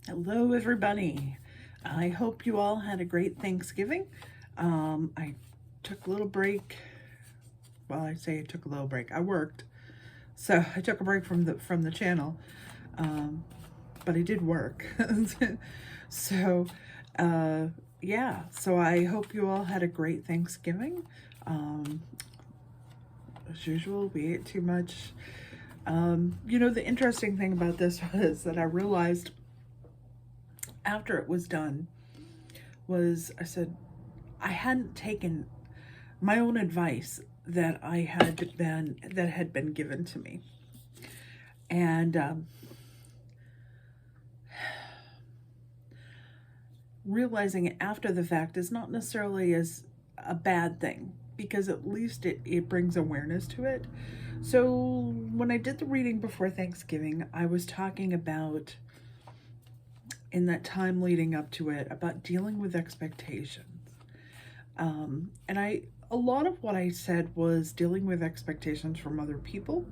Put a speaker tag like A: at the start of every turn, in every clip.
A: Hello, everybody. I hope you all had a great Thanksgiving. I took a little break. Well, I say I took a little break. I worked, so I took a break from the channel, um, but I did work. so, uh, yeah. So I hope you all had a great Thanksgiving. Um, as usual, we ate too much. The interesting thing about this was that I realized after it was done was I said I hadn't taken my own advice that had been given to me, and realizing it after the fact is not necessarily as a bad thing because at least it brings awareness to it. So when I did the reading before Thanksgiving, I was talking about, in that time leading up to it, about dealing with expectations. And a lot of what I said was dealing with expectations from other people,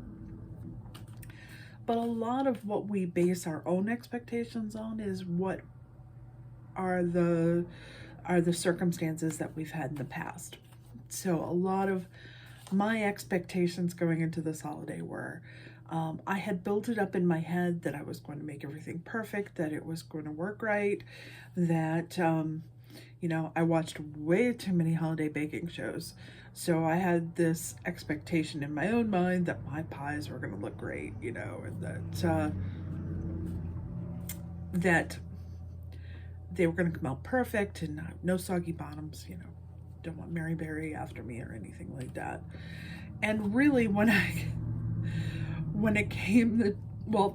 A: but a lot of what we base our own expectations on is what are the circumstances that we've had in the past. So a lot of my expectations going into this holiday were, I had built it up in my head that I was going to make everything perfect, that it was going to work right, that I watched way too many holiday baking shows. So I had this expectation in my own mind that my pies were going to look great, and that they were going to come out perfect and no soggy bottoms, Don't want Mary Berry after me or anything like that. And really, when it came the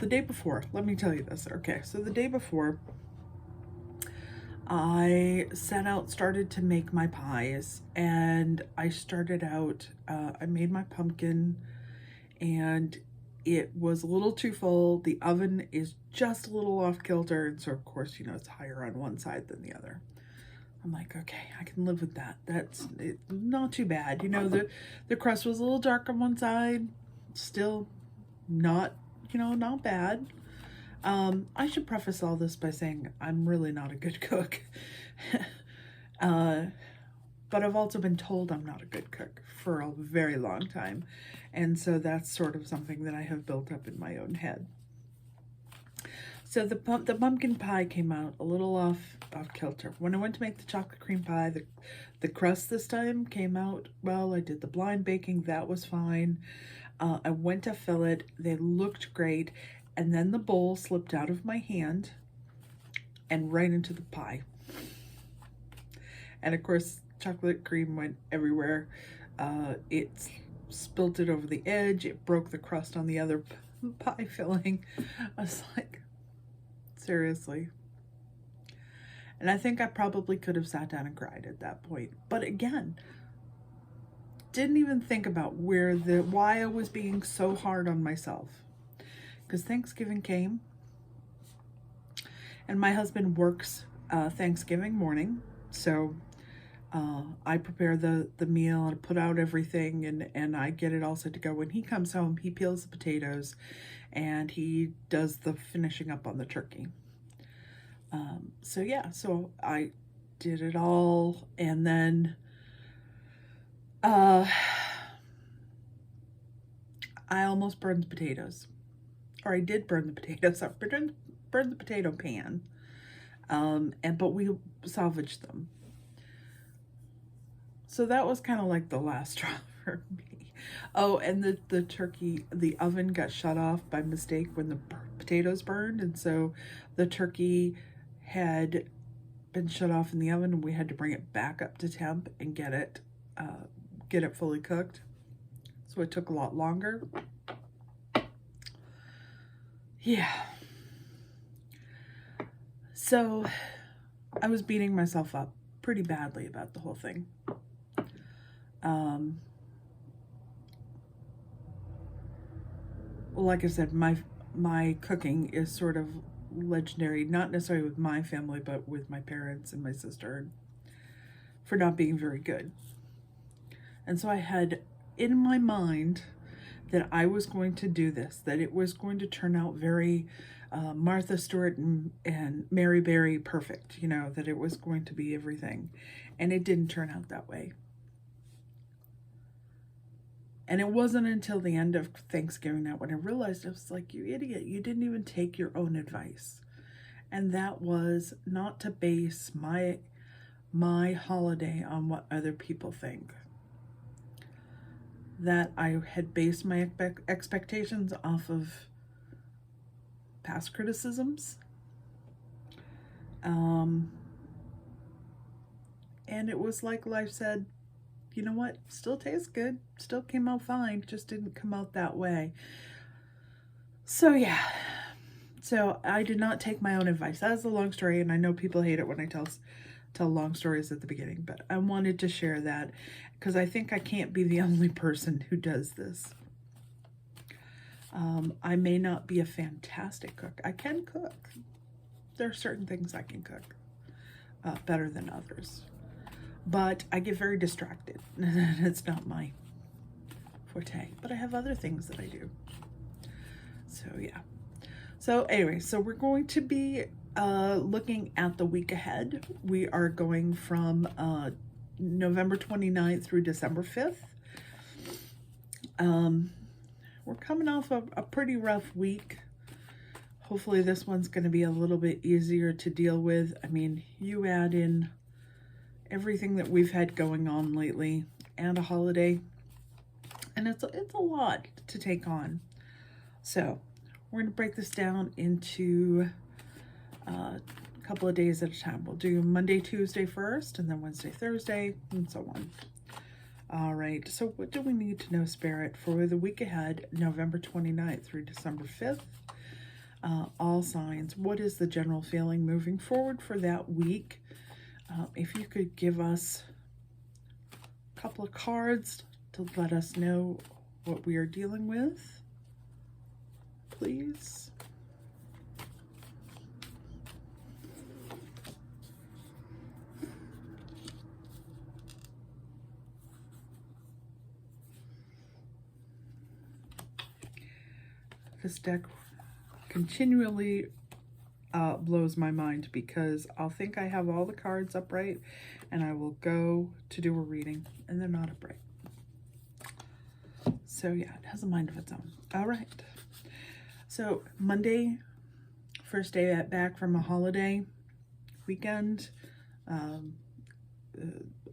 A: day before, let me tell you this. Okay, so the day before, I started to make my pies, and I started out, I made my pumpkin, and it was a little too full. The oven is just a little off kilter, and so of course, it's higher on one side than the other. I'm like, okay, I can live with that. That's not too bad. The crust was a little dark on one side, still not, not bad. I should preface all this by saying I'm really not a good cook. But I've also been told I'm not a good cook for a very long time. And so that's sort of something that I have built up in my own head. So the pumpkin pie came out a little off kilter. When I went to make the chocolate cream pie, the crust this time came out well. I did the blind baking. That was fine. I went to fill it. They looked great. And then the bowl slipped out of my hand and right into the pie. And of course, chocolate cream went everywhere. It spilt it over the edge. It broke the crust on the other pie filling. I was like, seriously. And I think I probably could have sat down and cried at that point. But again, didn't even think about why I was being so hard on myself. Because Thanksgiving came, and my husband works Thanksgiving morning, so I prepare the meal and put out everything, and I get it all set to go. When he comes home, he peels the potatoes, and he does the finishing up on the turkey. So I did it all, and then I almost burned the potatoes. Or I did burn the potatoes. I burned the potato pan, but we salvaged them. So that was kind of like the last straw for me. Oh, and the turkey, the oven got shut off by mistake when the potatoes burned, and so the turkey had been shut off in the oven, and we had to bring it back up to temp and get it fully cooked. So it took a lot longer. Yeah. So I was beating myself up pretty badly about the whole thing. Like I said, my cooking is sort of legendary, not necessarily with my family, but with my parents and my sister, for not being very good. And so I had in my mind that I was going to do this, that it was going to turn out very Martha Stewart and Mary Berry perfect, you know, that it was going to be everything. And it didn't turn out that way. And it wasn't until the end of Thanksgiving night when I realized, I was like, you idiot, you didn't even take your own advice. And that was not to base my holiday on what other people think. That I had based my expectations off of past criticisms. And it was like life said, you know what, still tastes good, still came out fine, just didn't come out that way. So yeah, so I did not take my own advice. That's a long story, and I know people hate it when I tell long stories at the beginning, but I wanted to share that because I think I can't be the only person who does this. I may not be a fantastic cook. I can cook. There are certain things I can cook better than others. But I get very distracted. It's not my forte. But I have other things that I do. So, yeah. So, anyway, so we're going to be looking at the week ahead. We are going from November 29th through December 5th. We're coming off a pretty rough week. Hopefully this one's going to be a little bit easier to deal with. I mean, you add in everything that we've had going on lately and a holiday, and it's a lot to take on. So we're going to break this down into a couple of days at a time. We'll do Monday, Tuesday first, and then Wednesday, Thursday, and so on. All right, so what do we need to know, Spirit, for the week ahead, November 29th through December 5th? All signs. What is the general feeling moving forward for that week? If you could give us a couple of cards to let us know what we are dealing with, please. This deck continually blows my mind because I'll think I have all the cards upright and I will go to do a reading and they're not upright. So yeah, it has a mind of its own. All right. So Monday, first day back from a holiday weekend,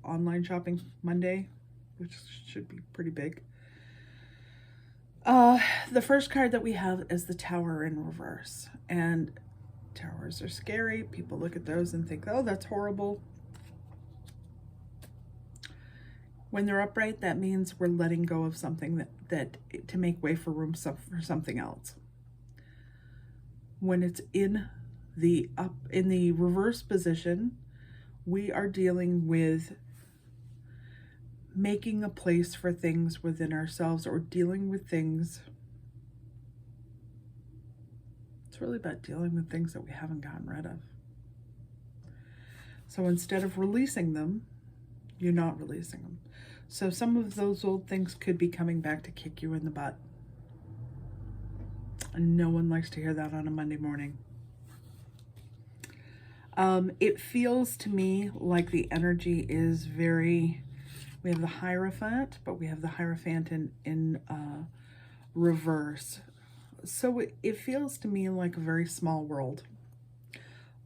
A: online shopping Monday, which should be pretty big. The first card that we have is the Tower in reverse, and towers are scary. People look at those and think, oh, that's horrible. When they're upright, that means we're letting go of something that to make way for room for something else. When it's in the reverse position, we are dealing with making a place for things within ourselves or dealing with things. It's really about dealing with things that we haven't gotten rid of. So instead of releasing them, you're not releasing them. So some of those old things could be coming back to kick you in the butt. And no one likes to hear that on a Monday morning. It feels to me like the energy is very... We have the Hierophant, but we have the Hierophant in reverse. So it feels to me like a very small world.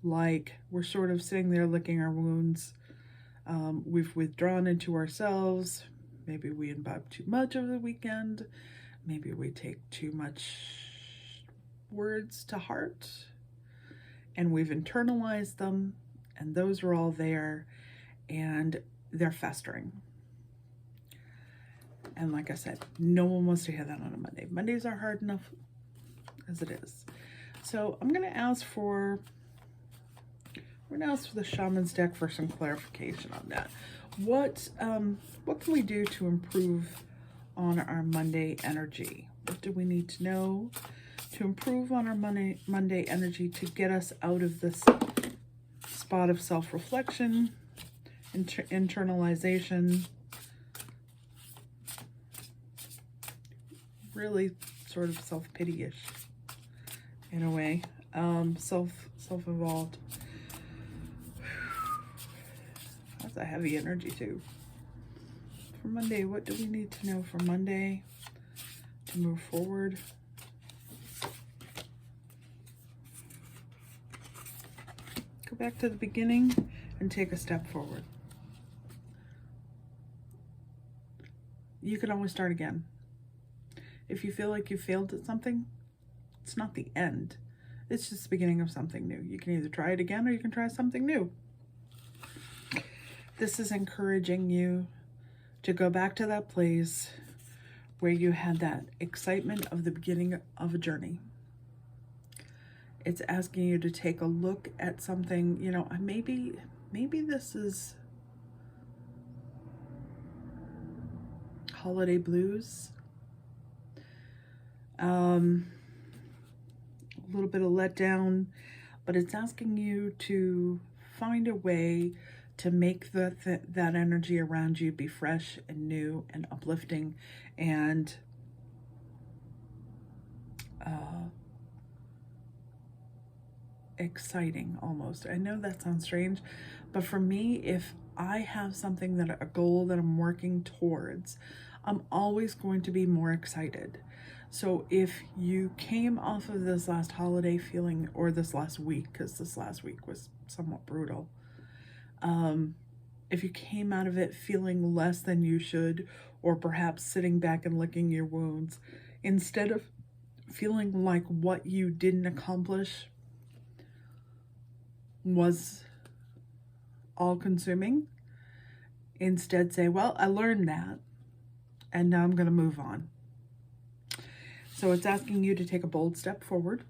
A: Like we're sort of sitting there licking our wounds. We've withdrawn into ourselves. Maybe we imbibe too much over the weekend. Maybe we take too much words to heart. And we've internalized them. And those are all there. And they're festering. And like I said, no one wants to hear that on a Monday. Mondays are hard enough as it is. So I'm going to ask for the Shaman's deck for some clarification on that. What can we do to improve on our Monday energy? What do we need to know to improve on our Monday energy to get us out of this spot of self-reflection, internalization, really sort of self-pity-ish in a way. Self-involved. That's a heavy energy too. For Monday, what do we need to know for Monday to move forward? Go back to the beginning and take a step forward. You can always start again. If you feel like you failed at something, it's not the end. It's just the beginning of something new. You can either try it again or you can try something new. This is encouraging you to go back to that place where you had that excitement of the beginning of a journey. It's asking you to take a look at something, you know, maybe this is holiday blues. A little bit of letdown, but it's asking you to find a way to make that energy around you be fresh and new and uplifting and exciting almost. I know that sounds strange, but for me, if I have something a goal that I'm working towards, I'm always going to be more excited. So if you came off of this last holiday feeling, or this last week, because this last week was somewhat brutal, if you came out of it feeling less than you should, or perhaps sitting back and licking your wounds, instead of feeling like what you didn't accomplish was all-consuming, instead say, well, I learned that, and now I'm going to move on. So it's asking you to take a bold step forward.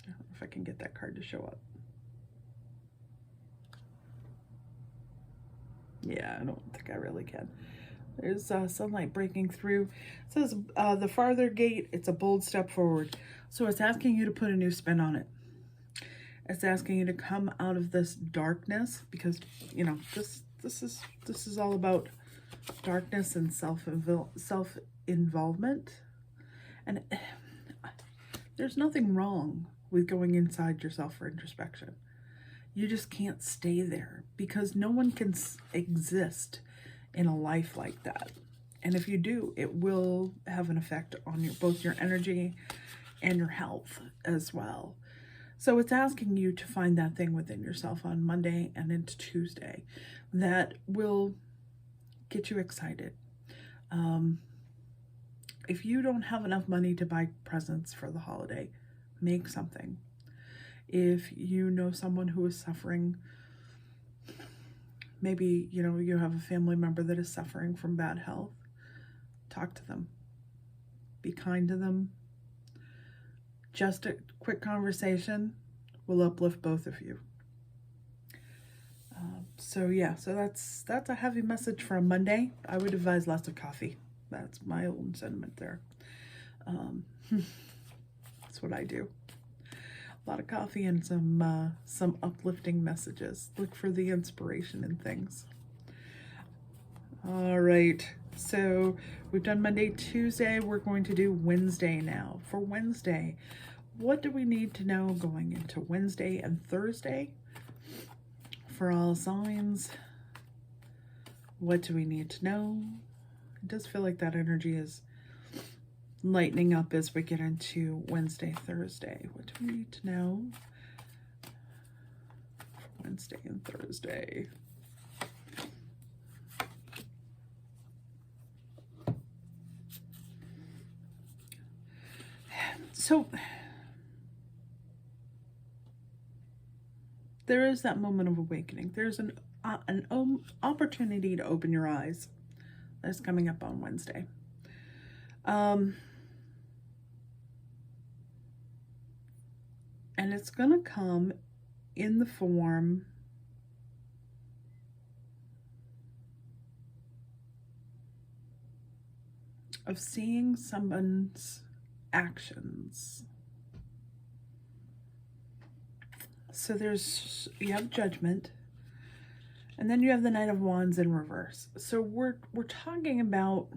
A: I don't know if I can get that card to show up. Yeah, I don't think I really can. There's sunlight breaking through. It says the farther gate, it's a bold step forward. So it's asking you to put a new spin on it. It's asking you to come out of this darkness, because, you know, this is all about darkness and self-involvement. And there's nothing wrong with going inside yourself for introspection. You just can't stay there, because no one can exist in a life like that. And if you do, it will have an effect on both your energy and your health as well. So it's asking you to find that thing within yourself on Monday and into Tuesday that will get you excited. If you don't have enough money to buy presents for the holiday, make something. If you know someone who is suffering, maybe, you know, you have a family member that is suffering from bad health, talk to them. Be kind to them. Just a quick conversation will uplift both of you. So that's a heavy message for a Monday. I would advise lots of coffee. That's my own sentiment there. That's what I do. A lot of coffee and some uplifting messages. Look for the inspiration in things. All right. So we've done Monday, Tuesday. We're going to do Wednesday now. For Wednesday, what do we need to know going into Wednesday and Thursday? For all signs, what do we need to know? It does feel like that energy is lightening up as we get into Wednesday, Thursday. What do we need to know for Wednesday and Thursday? So there is that moment of awakening. There's an opportunity to open your eyes that's coming up on Wednesday. And it's going to come in the form of seeing someone's actions. So you have Judgment, and then you have the Knight of Wands in reverse. So we're talking about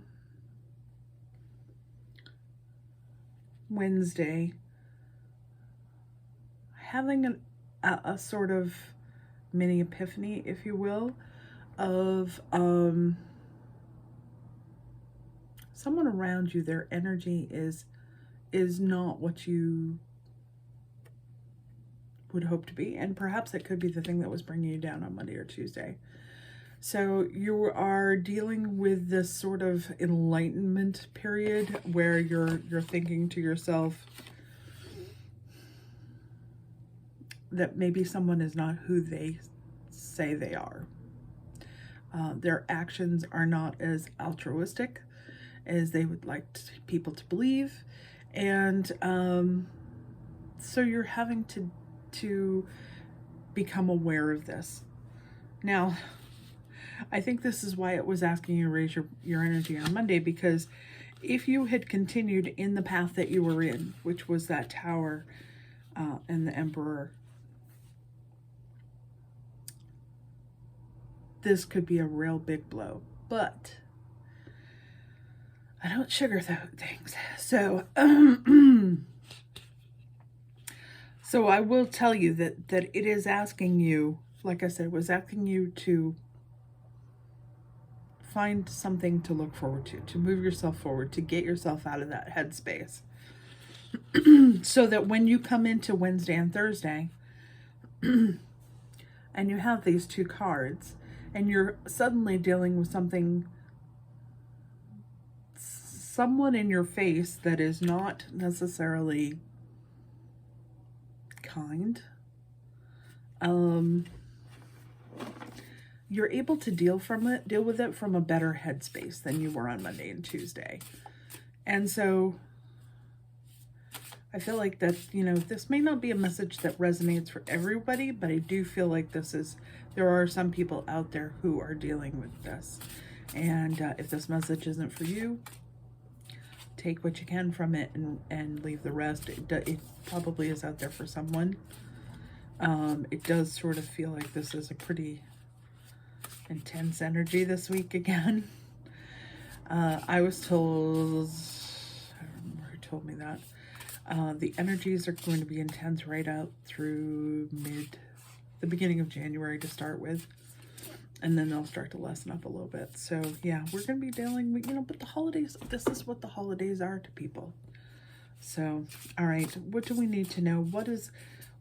A: Wednesday, having a sort of mini epiphany, if you will, of someone around you, their energy is not what you would hope to be, and perhaps it could be the thing that was bringing you down on Monday or Tuesday. So you are dealing with this sort of enlightenment period where you're thinking to yourself that maybe someone is not who they say they are. Their actions are not as altruistic as they would like people to believe, and so you're having to become aware of this. Now, I think this is why it was asking you to raise your energy on Monday, because if you had continued in the path that you were in, which was that Tower and the Emperor, this could be a real big blow. But I don't sugarcoat things. So, so I will tell you that it is asking you, like I said, it was asking you to find something to look forward to move yourself forward, to get yourself out of that headspace. So that when you come into Wednesday and Thursday, and you have these two cards, and you're suddenly dealing with someone in your face that is not necessarily kind, you're able to deal with it from a better headspace than you were on Monday and Tuesday. And so I feel like that, this may not be a message that resonates for everybody, but I do feel like there are some people out there who are dealing with this. And if this message isn't for you, take what you can from it and leave the rest. It probably is out there for someone. It does sort of feel like this is a pretty intense energy this week again. I was told, I don't remember who told me that, the energies are going to be intense right out through the beginning of January to start with. And then they'll start to lessen up a little bit. So yeah, we're going to be dealing with, but the holidays, this is what the holidays are to people. So, all right, what do we need to know? What is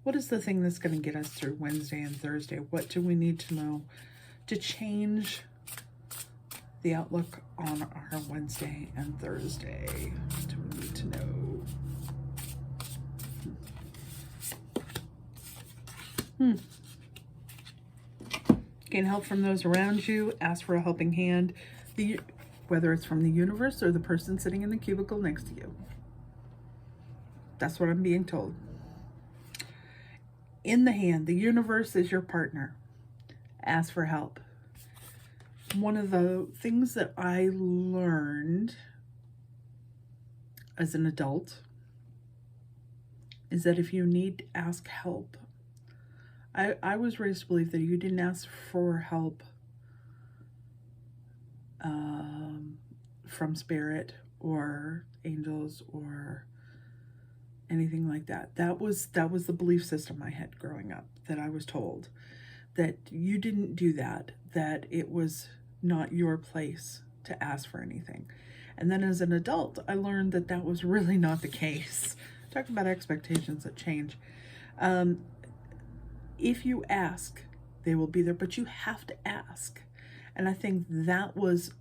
A: the thing that's going to get us through Wednesday and Thursday? What do we need to know to change the outlook on our Wednesday and Thursday? What do we need to know? Gain help from those around you. Ask for a helping hand, whether it's from the universe or the person sitting in the cubicle next to you. That's what I'm being told. In the hand, the universe is your partner. Ask for help. One of the things that I learned as an adult is that if you need to ask help, I was raised to believe that you didn't ask for help from spirit or angels or anything like that. That was the belief system I had growing up, that I was told that you didn't do that it was not your place to ask for anything. And then as an adult, I learned that was really not the case. Talk about expectations that change. If you ask, they will be there, but you have to ask. And I think that was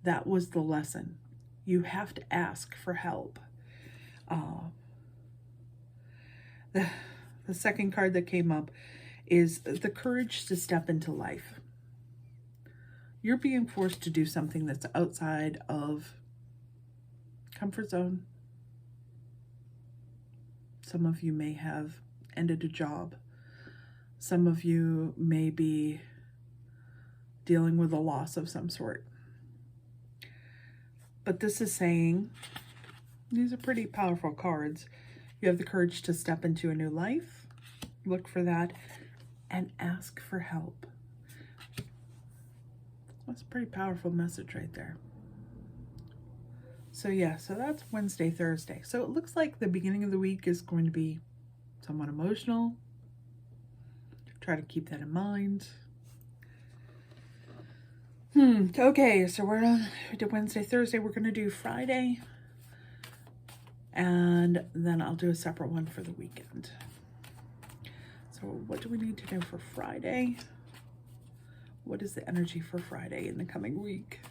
A: the lesson. You have to ask for help. The second card that came up is the courage to step into life. You're being forced to do something that's outside of comfort zone. Some of you may have ended a job. Some of you may be dealing with a loss of some sort. But this is saying, these are pretty powerful cards. You have the courage to step into a new life. Look for that and ask for help. That's a pretty powerful message right there. So yeah, so that's Wednesday, Thursday. So it looks like the beginning of the week is going to be somewhat emotional. Try to keep that in mind. Okay, so we did Wednesday, Thursday. We're going to do Friday. And then I'll do a separate one for the weekend. So what do we need to know for Friday? What is the energy for Friday in the coming week?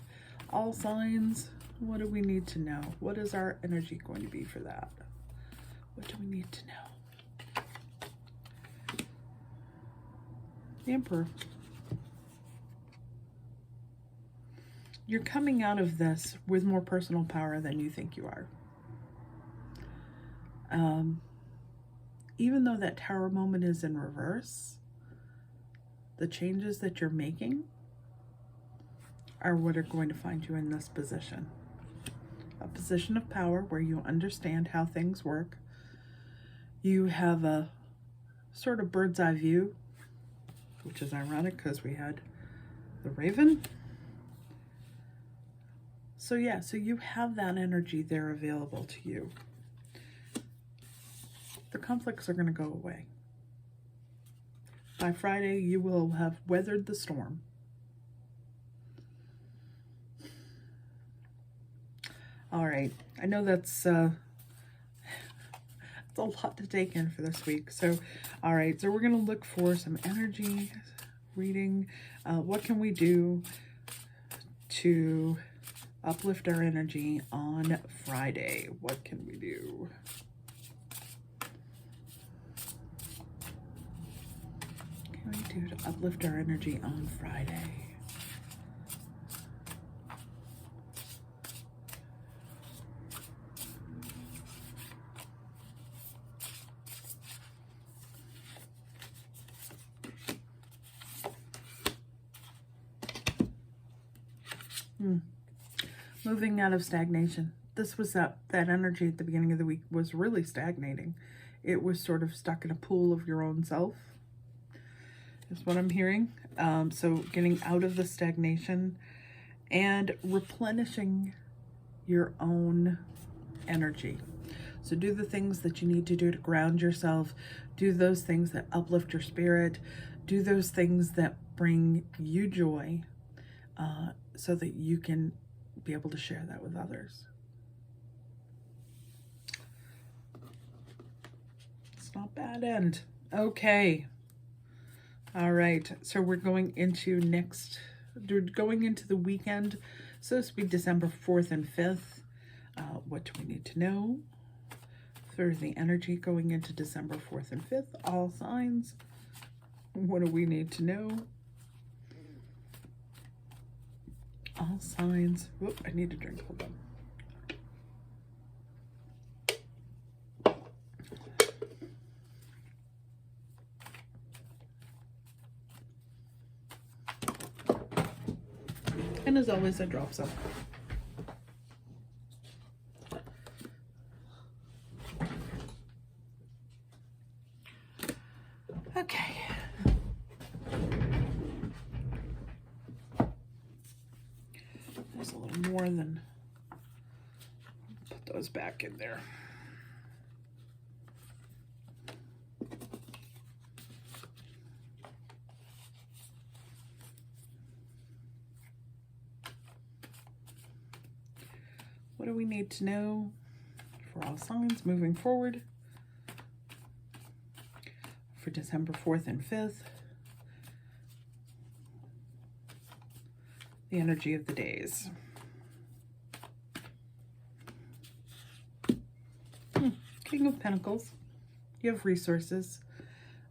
A: All signs. What do we need to know? What is our energy going to be for that? What do we need to know? The Emperor. You're coming out of this with more personal power than you think you are. Even though that Tower moment is in reverse, the changes that you're making are what are going to find you in this position. A position of power where you understand how things work. You have a sort of bird's eye view, which is ironic because we had the Raven. So yeah, so you have that energy there available to you. The conflicts are going to go away. By Friday, you will have weathered the storm. All right, I know that's a lot to take in for this week. So, all right, so we're going to look for some energy reading. What can we do to uplift our energy on Friday? What can we do? What can we do to uplift our energy on Friday? Moving out of stagnation. This was that energy at the beginning of the week was really stagnating. It was sort of stuck in a pool of your own self, is what I'm hearing. So getting out of the stagnation and replenishing your own energy. So do the things that you need to do to ground yourself. Do those things that uplift your spirit. Do those things that bring you joy, so that you can be able to share that with others. It's not bad end. Okay. All right. So we're going into the weekend. So this will be December 4th and 5th. What do we need to know for the energy going into December 4th and 5th? All signs. What do we need to know? All signs. Whoop, I need a drink. Hold on. And as always, I drop some. Okay. There's a little more than, put those back in there. What do we need to know for all signs moving forward for December 4th and 5th? The energy of the days. King of Pentacles. You have resources.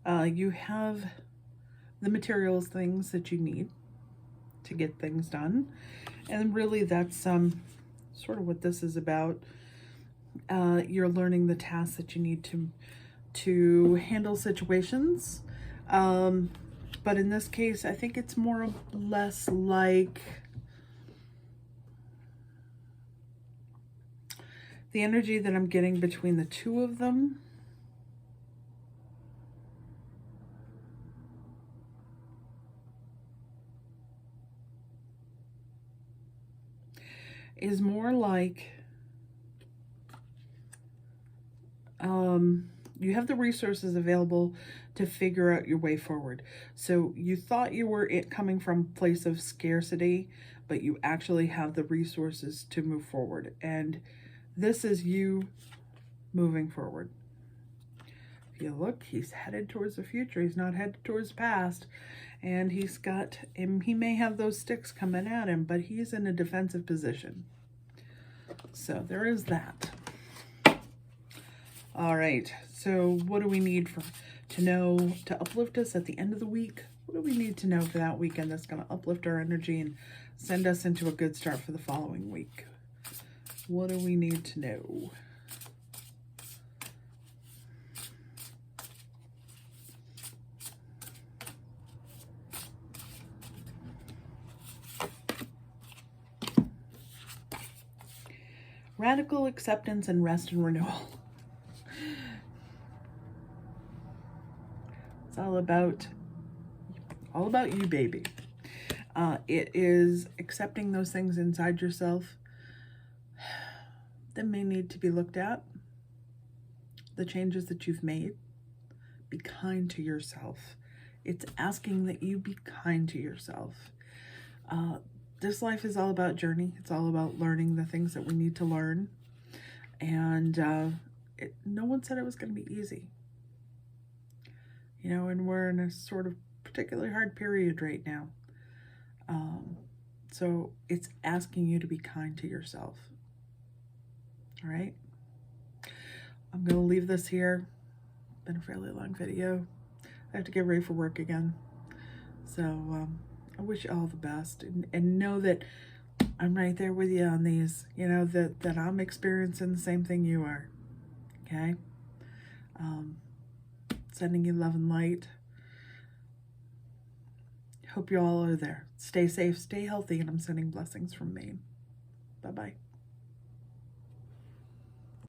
A: You have the materials, things that you need to get things done. And really that's sort of what this is about. You're learning the tasks that you need to handle situations. But in this case, I think it's more or less like the energy that I'm getting between the two of them is more like You have the resources available to figure out your way forward. So you thought you were coming from a place of scarcity, but you actually have the resources to move forward. And this is you moving forward. If you look, he's headed towards the future. He's not headed towards the past. And he may have those sticks coming at him, but he's in a defensive position. So there is that. All right, so what do we need to know to uplift us at the end of the week? What do we need to know for that weekend that's going to uplift our energy and send us into a good start for the following week? What do we need to know? Radical acceptance and rest and renewal. It's all about you, baby. It is accepting those things inside yourself that may need to be looked at, the changes that you've made. Be kind to yourself. It's asking that you be kind to yourself. This life is all about journey. It's all about learning the things that we need to learn. And no one said it was going to be easy. You know, and we're in a sort of particularly hard period right now. So it's asking you to be kind to yourself. All right? I'm going to leave this here. Been a fairly long video. I have to get ready for work again. So I wish you all the best. And know that I'm right there with you on these. You know, that I'm experiencing the same thing you are. Okay? Sending you love and light. Hope you all are there. Stay safe, stay healthy, and I'm sending blessings from Maine. Bye-bye.